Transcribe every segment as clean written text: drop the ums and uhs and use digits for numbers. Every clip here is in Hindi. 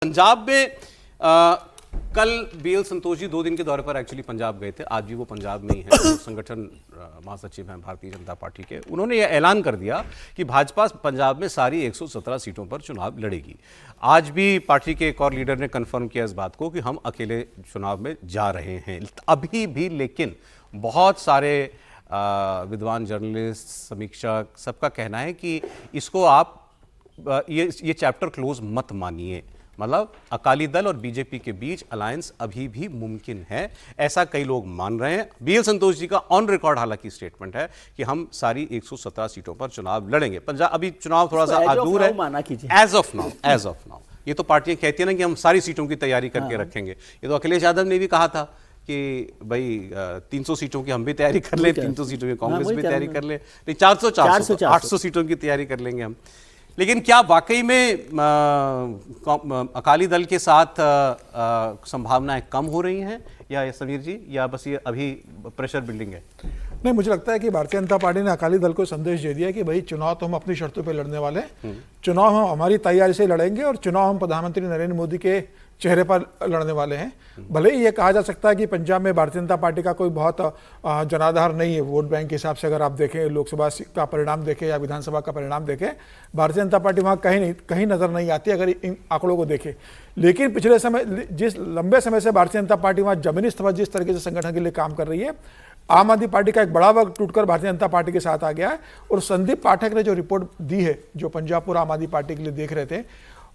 पंजाब में कल बीएल संतोष जी 2 दिन के दौरे पर एक्चुअली पंजाब गए थे। आज भी वो पंजाब में ही हैं। जो संगठन महासचिव हैं भारतीय जनता पार्टी के, उन्होंने ये ऐलान कर दिया कि भाजपा पंजाब में सारी 117 सीटों पर चुनाव लड़ेगी। आज भी पार्टी के एक और लीडर ने कंफर्म किया इस बात को कि हम अकेले चुनाव में जा रहे हैं अभी भी। लेकिन बहुत सारे विद्वान, जर्नलिस्ट, समीक्षक, सबका कहना है कि इसको आप ये चैप्टर क्लोज मत मानिए। मतलब अकाली दल और बीजेपी के बीच अलायंस अभी भी मुमकिन है, ऐसा कई लोग मान रहे हैं। बीएल संतोष जी का ऑन रिकॉर्ड हालांकि स्टेटमेंट है कि हम सारी 117 सीटों पर चुनाव लड़ेंगे। पंजाब अभी चुनाव थोड़ा सा दूर है एज ऑफ नाउ। ये तो पार्टियां कहती है ना कि हम सारी सीटों की तैयारी करके रखेंगे। ये तो अखिलेश यादव ने भी कहा था कि भाई 300 सीटों की हम भी तैयारी कर लें, 300 सीटों की कांग्रेस भी तैयारी कर ले, नहीं 400 800 सीटों की तैयारी कर लेंगे हम। लेकिन क्या वाकई में अकाली दल के साथ संभावनाएं कम हो रही हैं या समीर जी, या बस ये अभी प्रेशर बिल्डिंग है? नहीं, मुझे लगता है कि भारतीय जनता पार्टी ने अकाली दल को संदेश दे दिया कि भाई चुनाव तो हम अपनी शर्तों पे लड़ने वाले हैं, चुनाव हम हमारी तैयारी से लड़ेंगे और चुनाव हम प्रधानमंत्री नरेंद्र मोदी के चेहरे पर लड़ने वाले हैं। भले ही ये कहा जा सकता है कि पंजाब में भारतीय जनता पार्टी का कोई बहुत जनाधार नहीं है वोट बैंक के हिसाब से। अगर आप देखें लोकसभा का परिणाम देखें या विधानसभा का परिणाम देखें, भारतीय जनता पार्टी वहाँ कहीं नजर नहीं आती अगर इन आंकड़ों को देखें। लेकिन पिछले समय, जिस लंबे समय से भारतीय जनता पार्टी वहाँ जमीनी स्तर पर जिस तरीके से संगठन के लिए काम कर रही है, आम आदमी पार्टी का एक बड़ा वर्ग टूटकर भारतीय जनता पार्टी के साथ आ गया है। और संदीप पाठक ने जो रिपोर्ट दी है, जो पंजाब पूरा आम आदमी पार्टी के लिए देख रहे थे,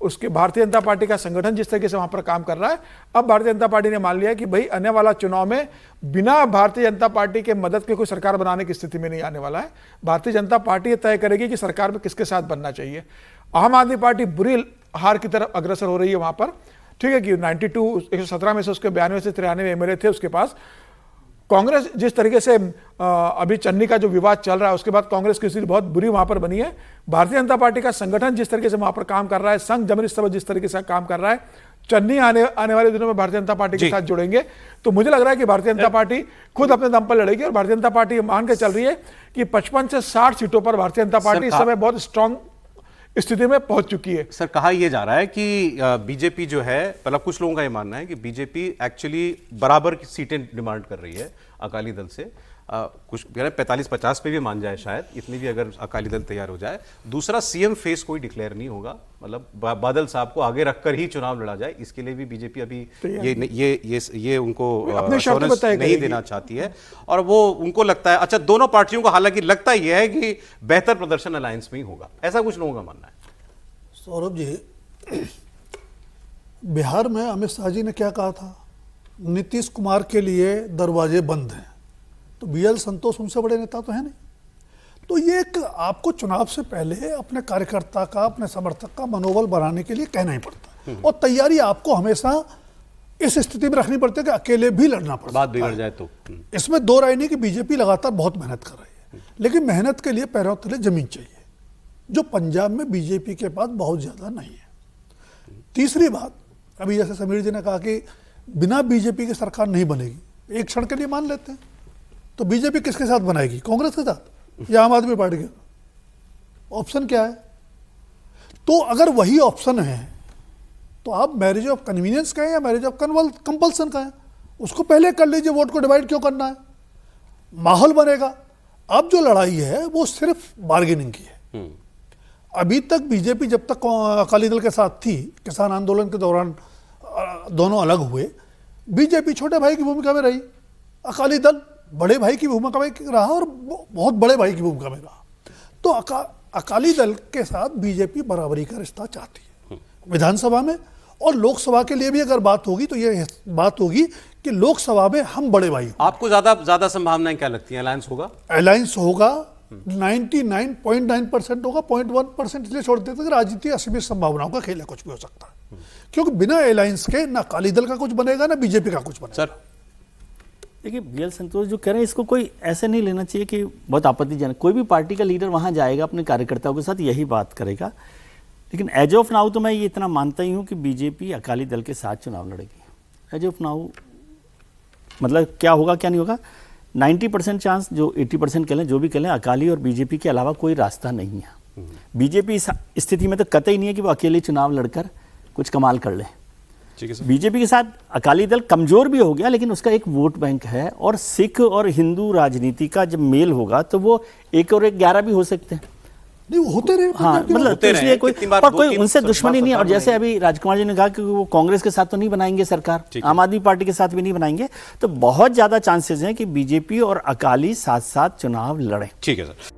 उसके भारतीय जनता पार्टी का संगठन जिस तरीके से वहां पर काम कर रहा है, अब भारतीय जनता पार्टी ने मान लिया कि भाई आने वाला चुनाव में बिना भारतीय जनता पार्टी के मदद के कोई सरकार बनाने की स्थिति में नहीं आने वाला है। भारतीय जनता पार्टी ये तय करेगी कि सरकार में किसके साथ बनना चाहिए। आम आदमी पार्टी बुरी हार की तरफ अग्रसर हो रही है वहां पर। ठीक है कि 117 में से उसके 92 से 93 एमएलए थे उसके पास। कांग्रेस जिस तरीके से अभी चन्नी का जो विवाद चल रहा है, उसके बाद कांग्रेस की स्थिति बहुत बुरी वहां पर बनी है। भारतीय जनता पार्टी का संगठन जिस तरीके से वहां पर काम कर रहा है, संघ जमीनी स्तर पर जिस तरीके से काम कर रहा है, चन्नी आने वाले दिनों में भारतीय जनता पार्टी के साथ जुड़ेंगे। तो मुझे लग रहा है कि भारतीय जनता पार्टी खुद अपने दम पर लड़ेगी। और भारतीय जनता पार्टी मान के चल रही है कि 55 से 60 सीटों पर भारतीय जनता पार्टी इस समय बहुत स्ट्रांग स्थिति में पहुंच चुकी है। सर, कहा यह जा रहा है कि बीजेपी जो है, मतलब कुछ लोगों का यह मानना है कि बीजेपी एक्चुअली बराबर की सीटें डिमांड कर रही है अकाली दल से। कुछ 45-50 पे भी मान जाए शायद, इतनी भी अगर अकाली दल तैयार हो जाए। दूसरा, सीएम फेस कोई डिक्लेयर नहीं होगा, मतलब बादल साहब को आगे रखकर ही चुनाव लड़ा जाए। इसके लिए भी बीजेपी अभी ये उनको एश्योरेंस नहीं देना चाहती है। और वो उनको लगता है, अच्छा दोनों पार्टियों को हालांकि लगता यह है कि बेहतर प्रदर्शन अलायंस में ही होगा, ऐसा कुछ लोगों का मानना है। सौरभ जी, बिहार में अमित शाह जी ने क्या कहा था? नीतीश कुमार के लिए दरवाजे बंद हैं। तो बीएल संतोष उनसे बड़े नेता तो है नहीं। तो ये एक आपको चुनाव से पहले अपने कार्यकर्ता का, अपने समर्थक का मनोबल बढ़ाने के लिए कहना ही पड़ता है। और तैयारी आपको हमेशा इस स्थिति में रखनी पड़ती है कि अकेले भी लड़ना पड़ता है, बात बिगड़ जाए तो। इसमें दो राय नहीं कि बीजेपी लगातार बहुत मेहनत कर रही है, लेकिन मेहनत के लिए पैरों तले जमीन चाहिए, जो पंजाब में बीजेपी के पास बहुत ज्यादा नहीं है। तीसरी बात, अभी जैसे समीर जी ने कहा कि बिना बीजेपी की सरकार नहीं बनेगी, एक क्षण के लिए मान लेते हैं, तो बीजेपी किसके साथ बनाएगी? कांग्रेस के साथ या आम आदमी पार्टी के? ऑप्शन क्या है? तो अगर वही ऑप्शन है तो आप मैरिज ऑफ कन्वीनियंस कहें या मैरिज ऑफ कंपल्सन कहें, उसको पहले कर लीजिए। वोट को डिवाइड क्यों करना है? माहौल बनेगा। अब जो लड़ाई है वो सिर्फ बार्गेनिंग की है। अभी तक बीजेपी जब तक अकाली दल के साथ थी, किसान आंदोलन के दौरान दोनों अलग हुए, बीजेपी छोटे भाई की भूमिका में रही, अकाली दल बड़े भाई की भूमिका में रहा और बहुत बड़े भाई की भूमिका में रहा। तो अकाली दल के साथ बीजेपी बराबरी का रिश्ता चाहती है विधानसभा में। और लोकसभा के लिए भी अगर बात होगी तो ये बात होगी कि लोकसभा में हम बड़े भाई। आपको ज्यादा संभावनाएं क्या लगती हैं? अलायंस होगा? अलायंस होगा, 99.9% होगा। 0.1% इसलिए छोड़ देते हैं कि राजनीति असीमित संभावनाओं का खेल है, कुछ भी हो सकता है। क्योंकि बिना अलायंस के ना अकाली दल का कुछ बनेगा ना बीजेपी का कुछ बनेगा। सर देखिए, बीएल संतोष जो कह रहे हैं, इसको कोई ऐसे नहीं लेना चाहिए कि बहुत आपत्तिजनक। कोई भी पार्टी का लीडर वहां जाएगा, अपने कार्यकर्ताओं के साथ यही बात करेगा। लेकिन एज ऑफ नाउ तो मैं ये इतना मानता ही हूं कि बीजेपी अकाली दल के साथ चुनाव लड़ेगी। एज ऑफ नाउ मतलब क्या होगा क्या नहीं होगा, 90% चांस, जो 80% कह लें, जो भी कह लें, अकाली और बीजेपी के अलावा कोई रास्ता नहीं है। बीजेपी इस स्थिति में तो कतई नहीं है कि वो अकेले चुनाव लड़कर कुछ कमाल कर ले। ठीक है सर। बीजेपी के साथ अकाली दल कमजोर भी हो गया, लेकिन उसका एक वोट बैंक है, और सिख और हिंदू राजनीति का जब मेल होगा तो वो 1 और 1 11 भी हो सकते हैं। नहीं, वो होते रहे हाँ, पंजाब के मतलब लोग। तो इसलिए कोई कितनी बार और दो कोई तीन उनसे बार दुश्मनी नहीं है। और सरकार जैसे अभी राजकुमार जी ने कहा कि वो कांग्रेस के साथ तो नहीं बनाएंगे सरकार, आम आदमी पार्टी के साथ भी नहीं बनाएंगे, तो बहुत ज्यादा चांसेस हैं कि बीजेपी और अकाली साथ साथ चुनाव लड़ें। ठीक है सर।